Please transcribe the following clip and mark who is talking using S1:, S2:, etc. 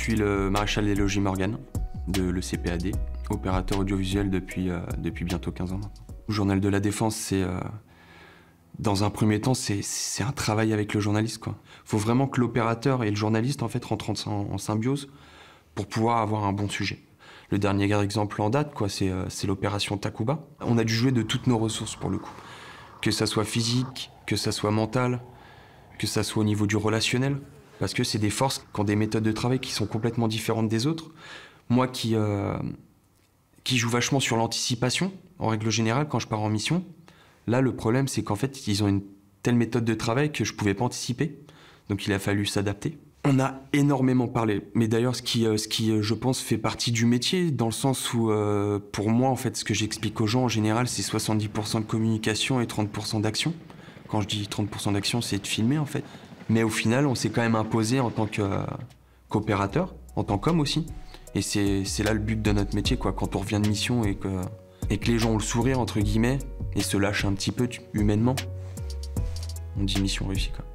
S1: Je suis le maréchal des logis Morgan de l'ECPAD, opérateur audiovisuel depuis bientôt 15 ans maintenant. Le journal de la Défense, c'est dans un premier temps, c'est un travail avec le journaliste, quoi. Faut vraiment que l'opérateur et le journaliste en fait rentrent en symbiose pour pouvoir avoir un bon sujet. Le dernier exemple en date, quoi, c'est l'opération Takuba. On a dû jouer de toutes nos ressources pour le coup. Que ça soit physique, que ça soit mental, que ça soit au niveau du relationnel. Parce que c'est des forces qui ont des méthodes de travail qui sont complètement différentes des autres. Moi qui joue vachement sur l'anticipation, en règle générale, quand je pars en mission, là, le problème, c'est qu'en fait, ils ont une telle méthode de travail que je pouvais pas anticiper. Donc il a fallu s'adapter. On a énormément parlé, mais d'ailleurs ce qui, je pense, fait partie du métier, dans le sens où, pour moi, en fait, ce que j'explique aux gens, en général, c'est 70% de communication et 30% d'action. Quand je dis 30% d'action, c'est de filmer, en fait. Mais au final, on s'est quand même imposé en tant qu'opérateur, en tant qu'homme aussi. Et c'est là le but de notre métier, quoi. Quand on revient de mission et que les gens ont le sourire, entre guillemets, et se lâchent un petit peu humainement, on dit mission réussie, quoi.